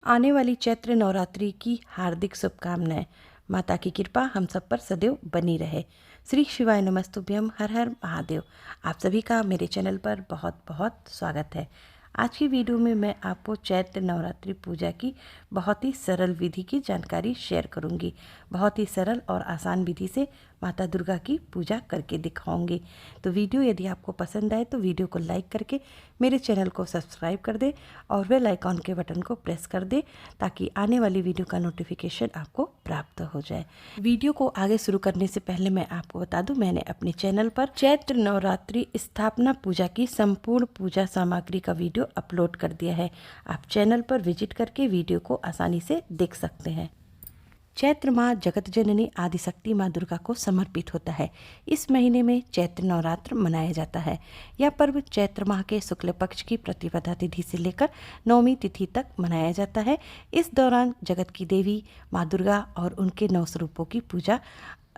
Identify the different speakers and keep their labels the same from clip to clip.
Speaker 1: आने वाली चैत्र नवरात्रि की हार्दिक शुभकामनाएं। माता की कृपा हम सब पर सदैव बनी रहे। श्री शिवाय नमस्तुभ्यम। हर हर महादेव। आप सभी का मेरे चैनल पर बहुत बहुत स्वागत है। आज की वीडियो में मैं आपको चैत्र नवरात्रि पूजा की बहुत ही सरल विधि की जानकारी शेयर करूंगी। बहुत ही सरल और आसान विधि से माता दुर्गा की पूजा करके दिखाऊंगी। तो वीडियो यदि आपको पसंद आए तो वीडियो को लाइक करके मेरे चैनल को सब्सक्राइब कर दे और बेल आइकॉन के बटन को प्रेस कर दे ताकि आने वाली वीडियो का नोटिफिकेशन आपको प्राप्त हो जाए। वीडियो को आगे शुरू करने से पहले मैं आपको बता दूं, मैंने अपने चैनल पर चैत्र नवरात्रि स्थापना पूजा की संपूर्ण पूजा सामग्री का वीडियो अपलोड कर दिया है। आप चैनल पर विजिट करके वीडियो को आसानी से देख सकते हैं। चैत्र माह जगत जननी आदिशक्ति माँ दुर्गा को समर्पित होता है। इस महीने में चैत्र नवरात्र मनाया जाता है। यह पर्व चैत्र माह के शुक्ल पक्ष की प्रतिपदा तिथि से लेकर नवमी तिथि तक मनाया जाता है। इस दौरान जगत की देवी माँ दुर्गा और उनके 9 स्वरूपों की पूजा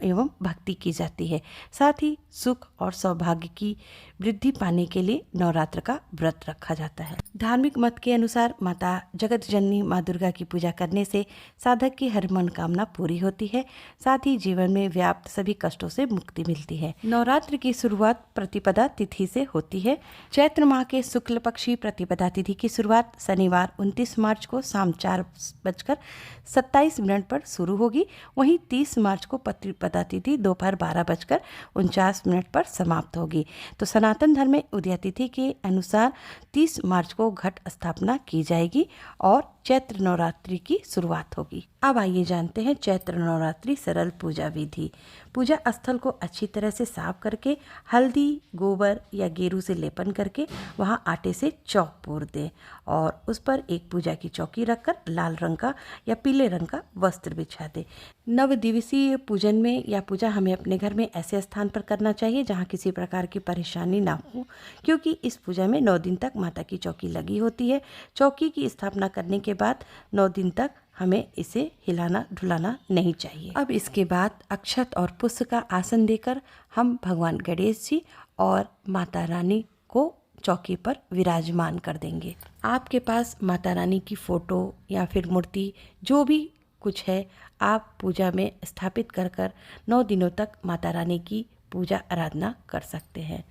Speaker 1: एवं भक्ति की जाती है। साथ ही सुख और सौभाग्य की वृद्धि पाने के लिए नवरात्र का व्रत रखा जाता है। धार्मिक मत के अनुसार माता जगत जननी माँ दुर्गा की पूजा करने से साधक की हर मनोकामना पूरी होती है। साथ ही जीवन में व्याप्त सभी कष्टों से मुक्ति मिलती है। नवरात्र की शुरुआत प्रतिपदा तिथि से होती है। चैत्र माह के शुक्ल पक्षी प्रतिपदा तिथि की शुरुआत शनिवार 29 मार्च को शाम 4:27 पर शुरू होगी। वहीं 30 मार्च को प्रतिपदा तिथि दोपहर 12:49 पर समाप्त होगी। तो सनातन धर्म में उदया तिथि के अनुसार 30 मार्च को घट स्थापना की जाएगी और चैत्र नवरात्रि की शुरुआत होगी। अब आइए जानते हैं चैत्र नवरात्रि सरल पूजा विधि। पूजा स्थल को अच्छी तरह से साफ करके हल्दी, गोबर या गेरू से लेपन करके वहां आटे से चौक पूर दें और उस पर एक पूजा की चौकी रखकर लाल रंग का या पीले रंग का वस्त्र बिछा दें। 9 दिवसीय पूजन में या पूजा हमें अपने घर में ऐसे स्थान पर करना चाहिए जहां किसी प्रकार की परेशानी ना हो, क्योंकि इस पूजा में 9 दिन तक माता की चौकी लगी होती है। चौकी की स्थापना करने के बाद 9 दिन तक हमें इसे हिलाना ढुलाना नहीं चाहिए। अब इसके बाद अक्षत और पुष्प का आसन देकर हम भगवान गणेश जी और माता रानी को चौकी पर विराजमान कर देंगे। आपके पास माता रानी की फोटो या फिर मूर्ति जो भी कुछ है, आप पूजा में स्थापित कर 9 दिनों तक माता रानी की पूजा आराधना कर सकते हैं।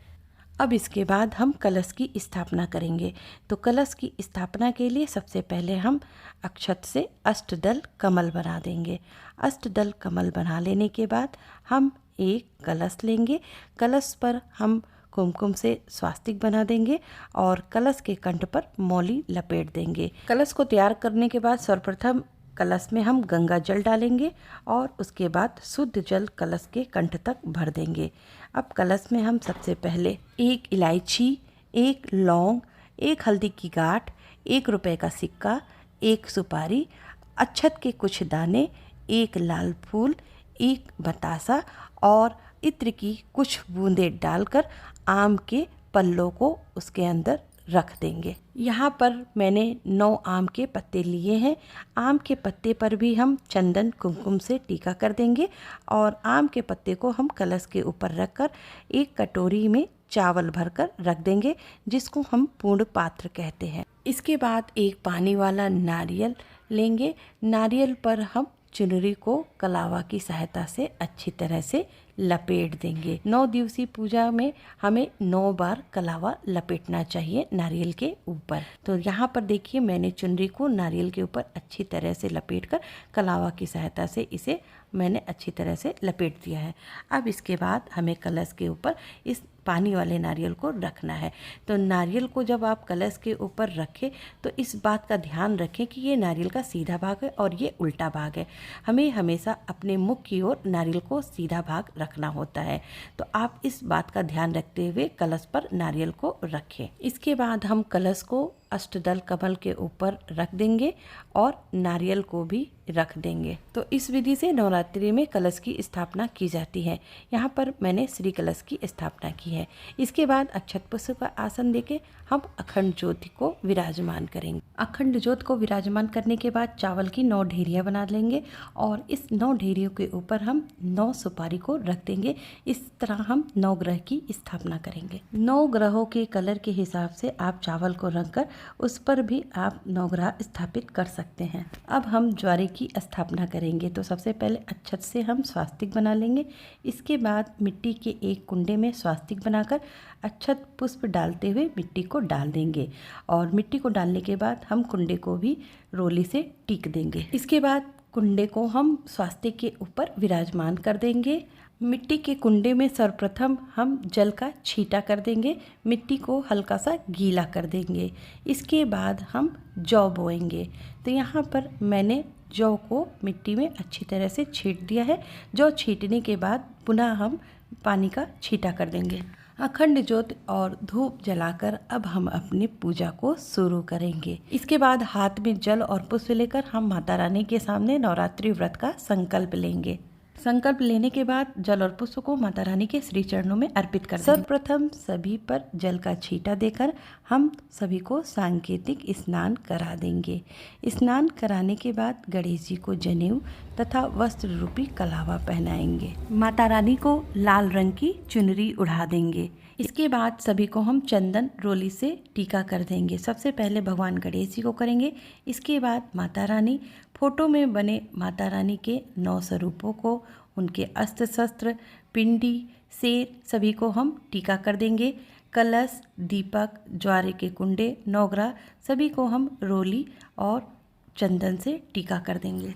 Speaker 1: अब इसके बाद हम कलश की स्थापना करेंगे। तो कलश की स्थापना के लिए सबसे पहले हम अक्षत से अष्टदल कमल बना देंगे। अष्टदल कमल बना लेने के बाद हम एक कलश लेंगे। कलश पर हम कुमकुम से स्वास्तिक बना देंगे और कलश के कंठ पर मौली लपेट देंगे। कलश को तैयार करने के बाद सर्वप्रथम कलश में हम गंगा जल डालेंगे और उसके बाद शुद्ध जल कलश के कंठ तक भर देंगे। अब कलश में हम सबसे पहले 1 इलायची, 1 लौंग, 1 हल्दी की गांठ, 1 रुपए का सिक्का, 1 सुपारी, अक्षत के कुछ दाने, 1 लाल फूल, 1 बतासा और इत्र की कुछ बूंदें डालकर आम के पल्लों को उसके अंदर रख देंगे। यहाँ पर मैंने 9 आम के पत्ते लिए हैं। आम के पत्ते पर भी हम चंदन कुमकुम से टीका कर देंगे और आम के पत्ते को हम कलश के ऊपर रखकर एक कटोरी में चावल भरकर रख देंगे, जिसको हम पूर्ण पात्र कहते हैं। इसके बाद एक पानी वाला नारियल लेंगे। नारियल पर हम चुनरी को कलावा की सहायता से अच्छी तरह से लपेट देंगे। 9 दिवसीय पूजा में हमें 9 बार कलावा लपेटना चाहिए नारियल के ऊपर। तो यहाँ पर देखिए, मैंने चुनरी को नारियल के ऊपर अच्छी तरह से लपेटकर कलावा की सहायता से इसे मैंने अच्छी तरह से लपेट दिया है। अब इसके बाद हमें कलश के ऊपर इस पानी वाले नारियल को रखना है। तो नारियल को जब आप कलश के ऊपर रखें तो इस बात का ध्यान रखें कि ये नारियल का सीधा भाग है और ये उल्टा भाग है। हमें हमेशा अपने मुख की ओर नारियल को सीधा भाग रखना होता है। तो आप इस बात का ध्यान रखते हुए कलश पर नारियल को रखें। इसके बाद हम कलश को अष्टदल कमल के ऊपर रख देंगे और नारियल को भी रख देंगे। तो इस विधि से नवरात्रि में कलश की स्थापना की जाती है। यहाँ पर मैंने श्री कलश की स्थापना की है। इसके बाद अक्षत पुष्प का आसन देके हम अखंड ज्योति को विराजमान करेंगे। अखंड ज्योत को विराजमान करने के बाद चावल की 9 ढेरियाँ बना लेंगे और इस 9 ढेरियों के ऊपर हम 9 सुपारी को रख देंगे। इस तरह हम 9 ग्रह की स्थापना करेंगे। 9 ग्रहों के कलर के हिसाब से आप चावल को रखकर उस पर भी आप 9 ग्रह स्थापित कर सकते हैं। अब हम ज्वारे की स्थापना करेंगे। तो सबसे पहले अक्षत से हम स्वास्तिक बना लेंगे। इसके बाद मिट्टी के एक कुंडे में स्वास्तिक बनाकर अक्षत पुष्प डालते हुए मिट्टी को डाल देंगे और मिट्टी को डालने के बाद हम कुंडे को भी रोली से टीक देंगे। इसके बाद कुंडे को हम स्वास्तिक के ऊपर विराजमान कर देंगे। मिट्टी के कुंडे में सर्वप्रथम हम जल का छींटा कर देंगे, मिट्टी को हल्का सा गीला कर देंगे। इसके बाद हम जौ बोएंगे। तो यहाँ पर मैंने जौ को मिट्टी में अच्छी तरह से छींट दिया है। जौ छींटने के बाद पुनः हम पानी का छींटा कर देंगे। अखंड ज्योत और धूप जलाकर अब हम अपनी पूजा को शुरू करेंगे। इसके बाद हाथ में जल और पुष्प लेकर हम माता रानी के सामने नवरात्रि व्रत का संकल्प लेंगे। संकल्प लेने के बाद जल और पुष्प को माता रानी के श्री चरणों में अर्पित कर देंगे। सर्वप्रथम सभी पर जल का छींटा देकर हम सभी को सांकेतिक स्नान करा देंगे। स्नान कराने के बाद गणेश जी को जनेऊ तथा वस्त्र रूपी कलावा पहनाएंगे। माता रानी को लाल रंग की चुनरी उड़ा देंगे। इसके बाद सभी को हम चंदन रोली से टीका कर देंगे। सबसे पहले भगवान गणेश जी को करेंगे। इसके बाद माता रानी, फोटो में बने माता रानी के 9 स्वरूपों को, उनके अस्त्र शस्त्र, पिंडी, शेर सभी को हम टीका कर देंगे। कलश, दीपक, ज्वारे के कुंडे, 9 ग्रह सभी को हम रोली और चंदन से टीका कर देंगे।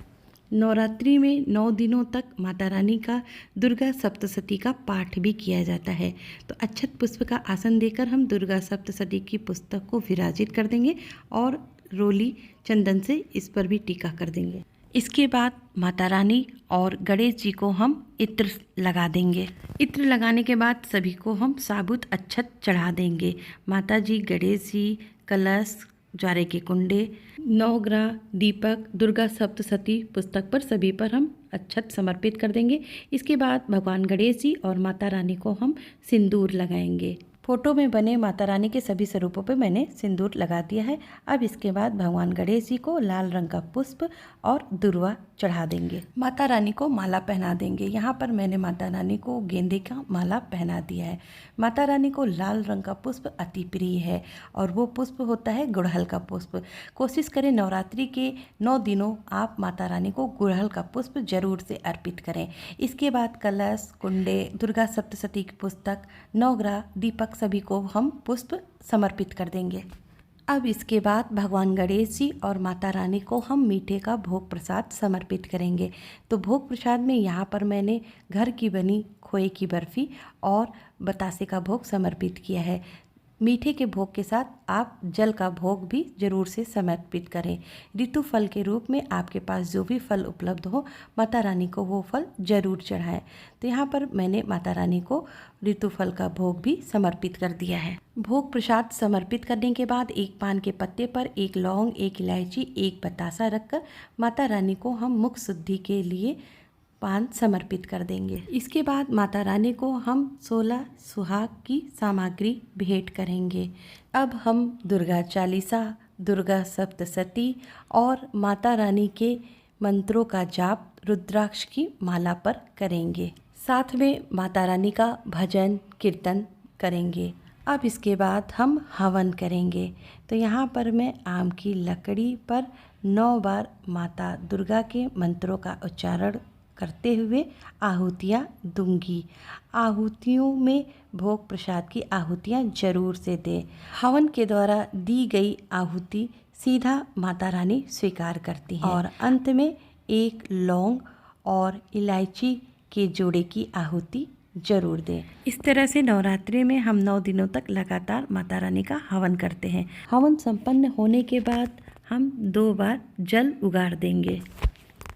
Speaker 1: नवरात्रि में 9 दिनों तक माता रानी का दुर्गा सप्तशती का पाठ भी किया जाता है। तो अक्षत पुष्प का आसन देकर हम दुर्गा सप्तशती की पुस्तक को विराजित कर देंगे और रोली चंदन से इस पर भी टीका कर देंगे। इसके बाद माता रानी और गणेश जी को हम इत्र लगा देंगे। इत्र लगाने के बाद सभी को हम साबुत अक्षत चढ़ा देंगे। माता जी, गणेश जी, कलश, ज्वारे के कुंडे, 9 ग्रह, दीपक, दुर्गा सप्तशती पुस्तक पर सभी पर हम अक्षत समर्पित कर देंगे। इसके बाद भगवान गणेश जी और माता रानी को हम सिंदूर लगाएंगे। फोटो में बने माता रानी के सभी स्वरूपों पे मैंने सिंदूर लगा दिया है। अब इसके बाद भगवान गणेश जी को लाल रंग का पुष्प और दुर्वा चढ़ा देंगे। माता रानी को माला पहना देंगे। यहाँ पर मैंने माता रानी को गेंदे का माला पहना दिया है। माता रानी को लाल रंग का पुष्प अति प्रिय है और वो पुष्प होता है गुड़हल का पुष्प। कोशिश करें नवरात्रि के 9 दिनों आप माता रानी को गुड़हल का पुष्प जरूर से अर्पित करें। इसके बाद कलश, कुंडे, दुर्गा सप्तशती की पुस्तक, 9 ग्रह, दीपक सभी को हम पुष्प समर्पित कर देंगे। अब इसके बाद भगवान गणेश जी और माता रानी को हम मीठे का भोग प्रसाद समर्पित करेंगे। तो भोग प्रसाद में यहाँ पर मैंने घर की बनी खोए की बर्फ़ी और बतासे का भोग समर्पित किया है। मीठे के भोग के साथ आप जल का भोग भी जरूर से समर्पित करें। ऋतु फल के रूप में आपके पास जो भी फल उपलब्ध हो, माता रानी को वो फल जरूर चढ़ाएं। तो यहाँ पर मैंने माता रानी को ऋतु फल का भोग भी समर्पित कर दिया है। भोग प्रसाद समर्पित करने के बाद एक पान के पत्ते पर 1 लौंग, 1 इलायची, 1 बतासा रखकर माता रानी को हम मुख शुद्धि के लिए पान समर्पित कर देंगे। इसके बाद माता रानी को हम 16 सुहाग की सामग्री भेंट करेंगे। अब हम दुर्गा चालीसा, दुर्गा सप्तशती और माता रानी के मंत्रों का जाप रुद्राक्ष की माला पर करेंगे। साथ में माता रानी का भजन कीर्तन करेंगे। अब इसके बाद हम हवन करेंगे। तो यहाँ पर मैं आम की लकड़ी पर 9 बार माता दुर्गा के मंत्रों का उच्चारण करते हुए आहुतियाँ दूंगी। आहुतियों में भोग प्रसाद की आहुतियाँ जरूर से दें। हवन के द्वारा दी गई आहुति सीधा माता रानी स्वीकार करती हैं और अंत में 1 लौंग और इलायची के जोड़े की आहुति जरूर दें। इस तरह से नवरात्रि में हम 9 दिनों तक लगातार माता रानी का हवन करते हैं। हवन संपन्न होने के बाद हम 2 बार जल उगार देंगे।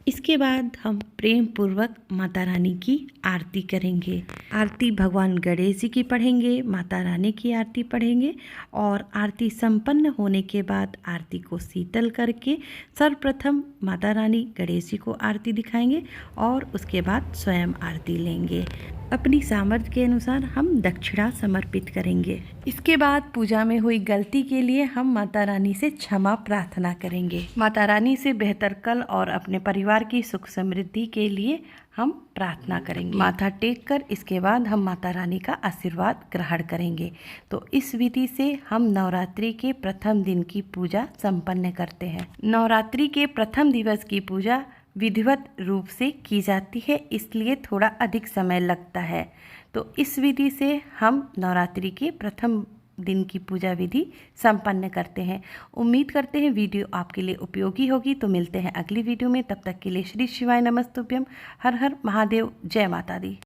Speaker 1: इसके बाद हम प्रेम पूर्वक माता रानी की आरती करेंगे। आरती भगवान गणेश जी की पढ़ेंगे, माता रानी की आरती पढ़ेंगे और आरती संपन्न होने के बाद आरती को शीतल करके सर्वप्रथम माता रानी गणेश जी को आरती दिखाएंगे और उसके बाद स्वयं आरती लेंगे। अपनी सामर्थ्य के अनुसार हम दक्षिणा समर्पित करेंगे। इसके बाद पूजा में हुई गलती के लिए हम माता रानी से क्षमा प्रार्थना करेंगे। माता रानी से बेहतर कल और अपने परिवार की सुख समृद्धि के लिए हम प्रार्थना करेंगे। माथा टेक कर इसके बाद हम माता रानी का आशीर्वाद ग्रहण करेंगे। तो इस विधि से हम नवरात्रि के प्रथम दिन की पूजा संपन्न करते हैं। नवरात्रि के प्रथम दिवस की पूजा विधिवत रूप से की जाती है, इसलिए थोड़ा अधिक समय लगता है। तो इस विधि से हम नवरात्रि के प्रथम दिन की पूजा विधि संपन्न करते हैं। उम्मीद करते हैं वीडियो आपके लिए उपयोगी होगी। तो मिलते हैं अगली वीडियो में, तब तक के लिए श्री शिवाय नमस्तुभ्यम। हर हर महादेव, जय माता दी।